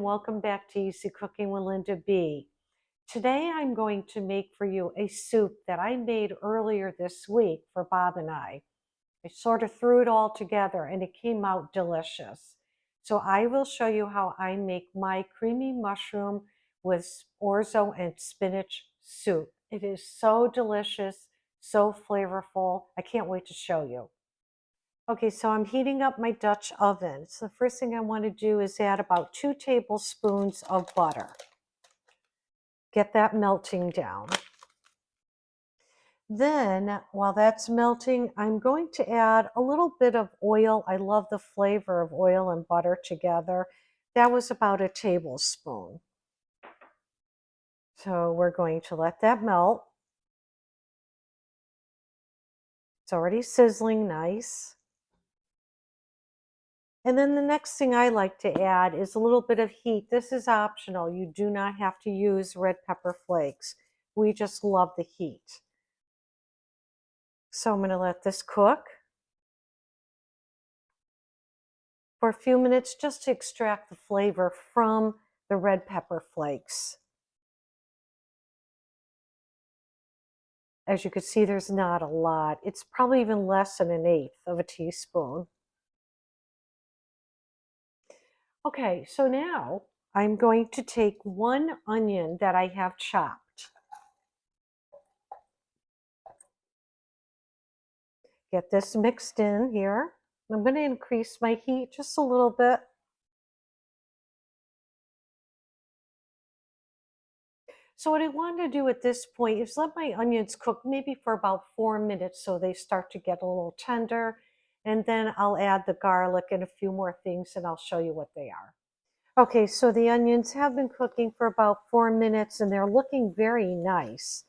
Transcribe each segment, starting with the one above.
welcome back to Easy Cooking with Linda B. Today I'm going to make for you a soup that I made earlier this week for Bob and I. I sort of threw it all together and it came out delicious. So I will show you how I make my creamy mushroom with orzo and spinach soup. It is so delicious, so flavorful. I can't wait to show you. Okay, so I'm heating up my Dutch oven. So the first thing I want to do is add about 2 tablespoons of butter. Get that melting down. Then, while that's melting, I'm going to add a little bit of oil. I love the flavor of oil and butter together. That was about a tablespoon. So we're going to let that melt. It's already sizzling nice. And then the next thing I like to add is a little bit of heat. This is optional. You do not have to use red pepper flakes. We just love the heat. So I'm going to let this cook for a few minutes just to extract the flavor from the red pepper flakes. As you can see, there's not a lot. It's probably even less than 1/8 of a teaspoon. Okay, so now I'm going to take 1 onion that I have chopped. Get this mixed in here. I'm going to increase my heat just a little bit. So what I want to do at this point is let my onions cook maybe for about 4 minutes so they start to get a little tender. And then I'll add the garlic and a few more things and I'll show you what they are. Okay, so the onions have been cooking for about 4 minutes and they're looking very nice.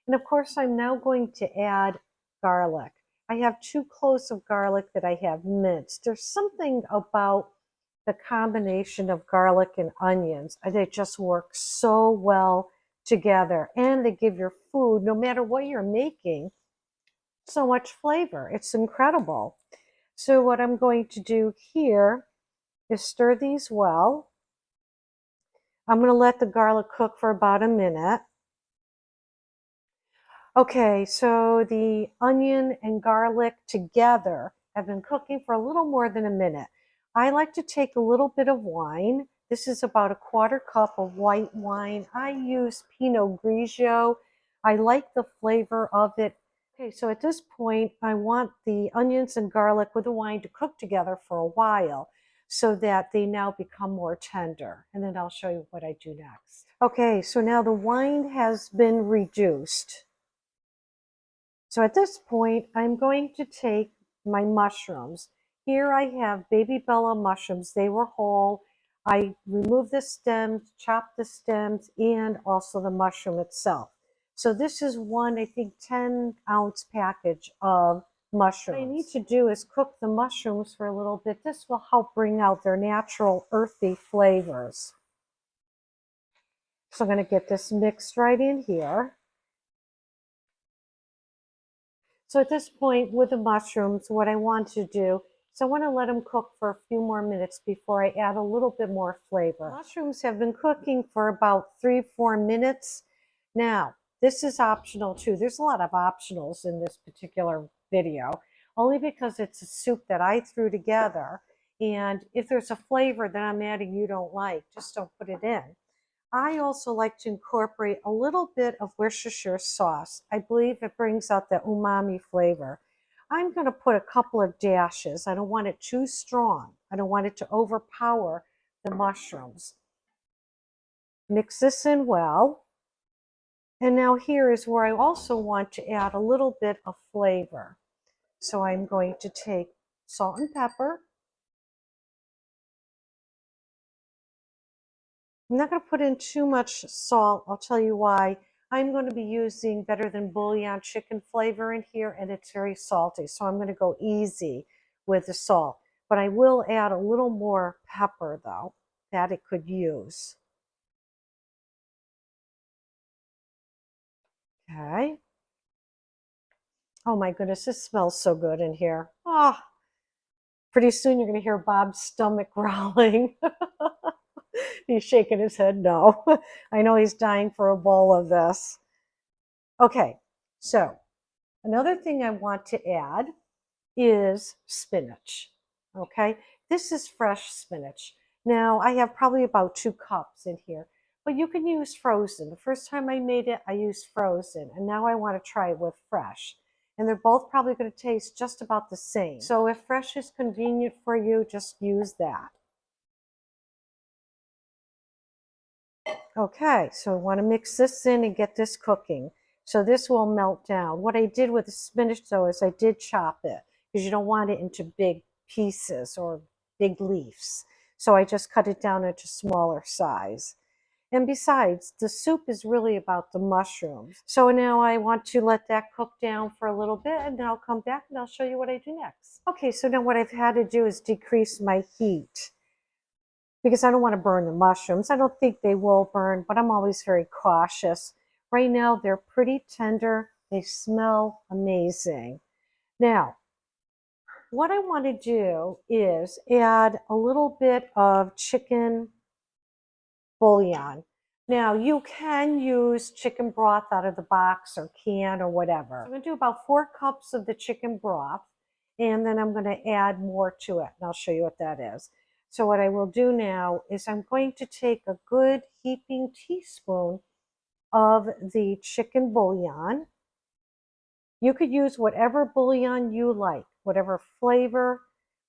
And of course, I'm now going to add garlic. I have 2 cloves of garlic that I have minced. There's something about the combination of garlic and onions. They just work so well together and they give your food, no matter what you're making, so much flavor. It's incredible. So what I'm going to do here is stir these well. I'm going to let the garlic cook for about a minute. Okay, so the onion and garlic together have been cooking for a little more than a minute. I like to take a little bit of wine. This is about 1/4 cup of white wine. I use Pinot Grigio. I like the flavor of it. Okay, so at this point, I want the onions and garlic with the wine to cook together for a while so that they now become more tender. And then I'll show you what I do next. Okay, so now the wine has been reduced. So at this point, I'm going to take my mushrooms. Here I have baby Bella mushrooms. They were whole. I removed the stems, chopped the stems, and also the mushroom itself. So this is one, I think, 10-ounce package of mushrooms. What I need to do is cook the mushrooms for a little bit. This will help bring out their natural earthy flavors. So I'm going to get this mixed right in here. So at this point with the mushrooms, what I want to do is I want to let them cook for a few more minutes before I add a little bit more flavor. Mushrooms have been cooking for about 3-4 minutes. Now, this is optional too. There's a lot of optionals in this particular video, only because it's a soup that I threw together. And if there's a flavor that I'm adding you don't like, just don't put it in. I also like to incorporate a little bit of Worcestershire sauce. I believe it brings out the umami flavor. I'm going to put a couple of dashes. I don't want it too strong. I don't want it to overpower the mushrooms. Mix this in well. And now here is where I also want to add a little bit of flavor. So I'm going to take salt and pepper. I'm not going to put in too much salt. I'll tell you why. I'm going to be using Better Than Bouillon chicken flavor in here, and it's very salty. So I'm going to go easy with the salt. But I will add a little more pepper, though, that it could use. Okay. Oh my goodness, this smells so good in here. Ah, pretty soon you're going to hear Bob's stomach growling. He's shaking his head no. I know he's dying for a bowl of this. Okay, so another thing I want to add is spinach. Okay, this is fresh spinach. Now I have probably about 2 cups in here, but you can use frozen. The first time I made it, I used frozen, and now I want to try it with fresh. And they're both probably going to taste just about the same. So if fresh is convenient for you, just use that. Okay, so I want to mix this in and get this cooking. So this will melt down. What I did with the spinach though is I did chop it because you don't want it into big pieces or big leaves. So I just cut it down into smaller size. And besides, the soup is really about the mushrooms. So now I want to let that cook down for a little bit, and then I'll come back and I'll show you what I do next. Okay, so now what I've had to do is decrease my heat because I don't want to burn the mushrooms. I don't think they will burn, but I'm always very cautious. Right now, they're pretty tender. They smell amazing. Now, what I want to do is add a little bit of chicken bouillon. Now, you can use chicken broth out of the box or can or whatever. I'm going to do about 4 cups of the chicken broth, and then I'm going to add more to it, and I'll show you what that is. So what I will do now is I'm going to take a good heaping teaspoon of the chicken bouillon. You could use whatever bouillon you like, whatever flavor,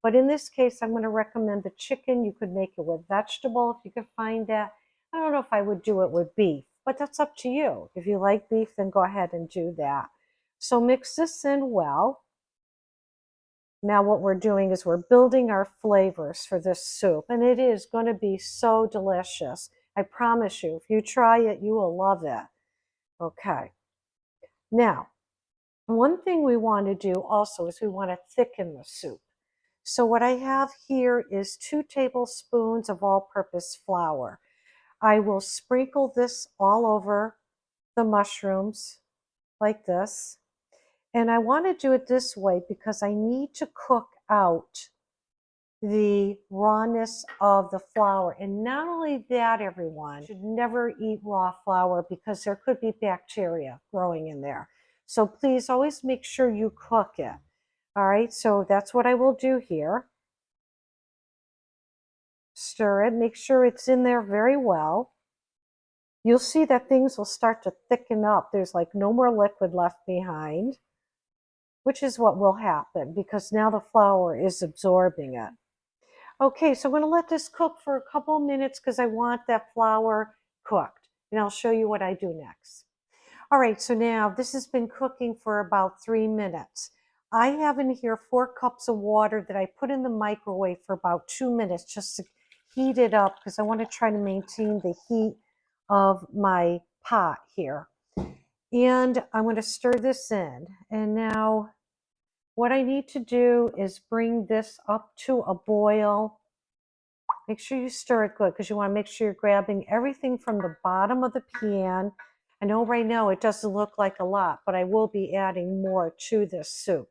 but in this case, I'm going to recommend the chicken. You could make it with vegetable if you could find that. I don't know if I would do it with beef, but that's up to you. If you like beef, then go ahead and do that. So mix this in well. Now what we're doing is we're building our flavors for this soup, and it is going to be so delicious. I promise you, if you try it, you will love it. Okay. Now, one thing we want to do also is we want to thicken the soup. So what I have here is 2 tablespoons of all-purpose flour. I will sprinkle this all over the mushrooms like this. And I want to do it this way because I need to cook out the rawness of the flour. And not only that, everyone, you should never eat raw flour because there could be bacteria growing in there. So please always make sure you cook it. All right, so that's what I will do here. Stir it, make sure it's in there very well. You'll see that things will start to thicken up. There's like no more liquid left behind, which is what will happen because now the flour is absorbing it. Okay, so I'm going to let this cook for a couple of minutes because I want that flour cooked, and I'll show you what I do next. All right, so now this has been cooking for about 3 minutes. I have in here 4 cups of water that I put in the microwave for about 2 minutes just to heat it up because I want to try to maintain the heat of my pot here. And I'm going to stir this in. And now what I need to do is bring this up to a boil. Make sure you stir it good because you want to make sure you're grabbing everything from the bottom of the pan. I know right now it doesn't look like a lot, but I will be adding more to this soup.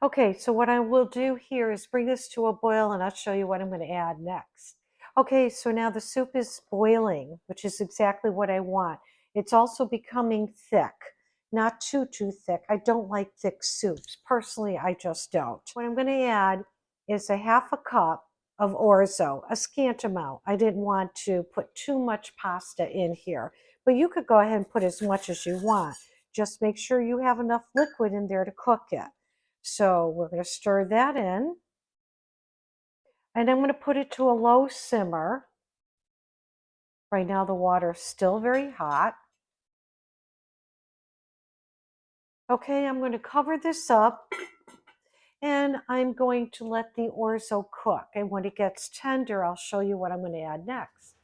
Okay, so what I will do here is bring this to a boil and I'll show you what I'm going to add next. Okay, so now the soup is boiling, which is exactly what I want. It's also becoming thick, not too thick. I don't like thick soups. Personally, I just don't. What I'm going to add is a 1/2 cup of orzo, a scant amount. I didn't want to put too much pasta in here, but you could go ahead and put as much as you want. Just make sure you have enough liquid in there to cook it. So we're going to stir that in. And I'm going to put it to a low simmer. Right now the water is still very hot. Okay, I'm going to cover this up and I'm going to let the orzo cook. And when it gets tender, I'll show you what I'm going to add next.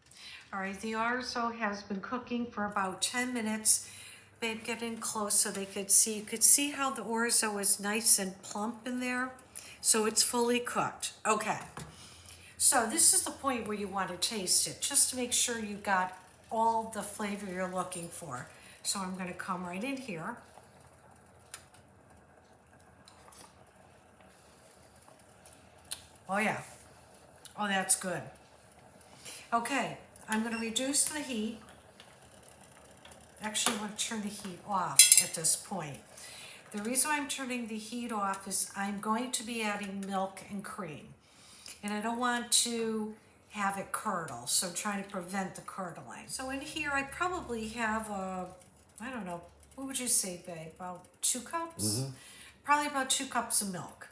All right, the orzo has been cooking for about 10 minutes. Babe, get in close so they could see. You could see how the orzo is nice and plump in there. So it's fully cooked. Okay. So this is the point where you want to taste it, just to make sure you got all the flavor you're looking for. So I'm going to come right in here. Oh yeah. Oh, that's good. Okay, I'm going to reduce the heat. Actually, I want to turn the heat off at this point. The reason I'm turning the heat off is I'm going to be adding milk and cream. And I don't want to have it curdle, so I'm trying to prevent the curdling. So in here, I probably have I don't know, what would you say, babe? About 2 cups? Probably about 2 cups of milk.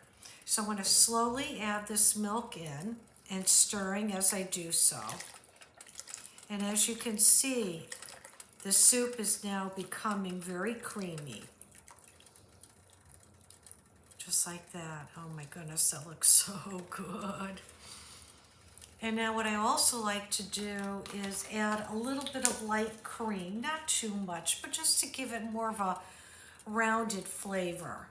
So I'm going to slowly add this milk in and stirring as I do so. And as you can see, the soup is now becoming very creamy. Just like that. Oh my goodness, that looks so good. And now what I also like to do is add a little bit of light cream, not too much, but just to give it more of a rounded flavor.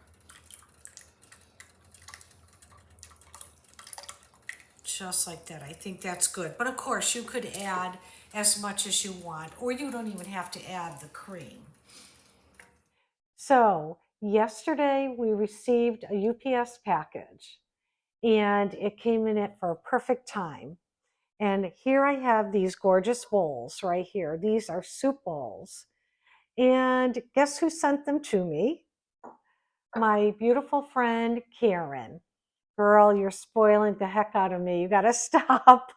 Just like that. I think that's good. But of course, you could add as much as you want, or you don't even have to add the cream. So yesterday we received a UPS package and it came in it for a perfect time. And here I have these gorgeous bowls right here. These are soup bowls. And guess who sent them to me? My beautiful friend, Karen. Girl, you're spoiling the heck out of me. You got to stop.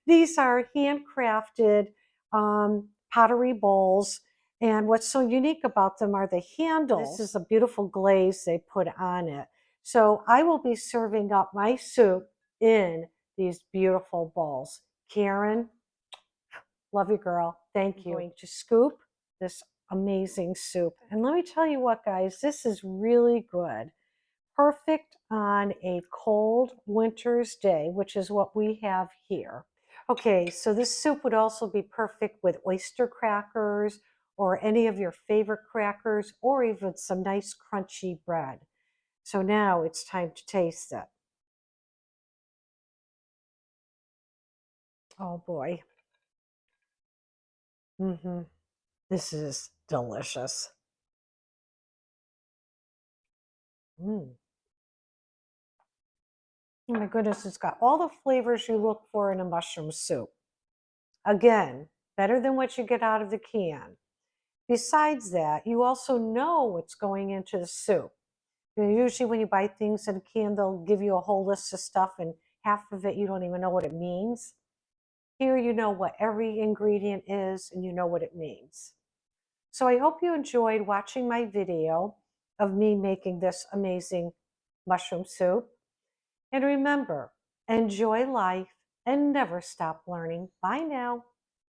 These are handcrafted pottery bowls. And what's so unique about them are the handles. This is a beautiful glaze they put on it. So I will be serving up my soup in these beautiful bowls. Karen, love you, girl. Thank you. I'm going to scoop this amazing soup. And let me tell you what, guys, this is really good. Perfect on a cold winter's day, which is what we have here. Okay, so this soup would also be perfect with oyster crackers or any of your favorite crackers or even some nice crunchy bread. So now it's time to taste it. Oh boy. This is delicious. Mm. Oh my goodness, it's got all the flavors you look for in a mushroom soup. Again, better than what you get out of the can. Besides that, you also know what's going into the soup. Usually when you buy things in a can, they'll give you a whole list of stuff and half of it you don't even know what it means. Here you know what every ingredient is and you know what it means. So I hope you enjoyed watching my video of me making this amazing mushroom soup. And remember, enjoy life and never stop learning. Bye now.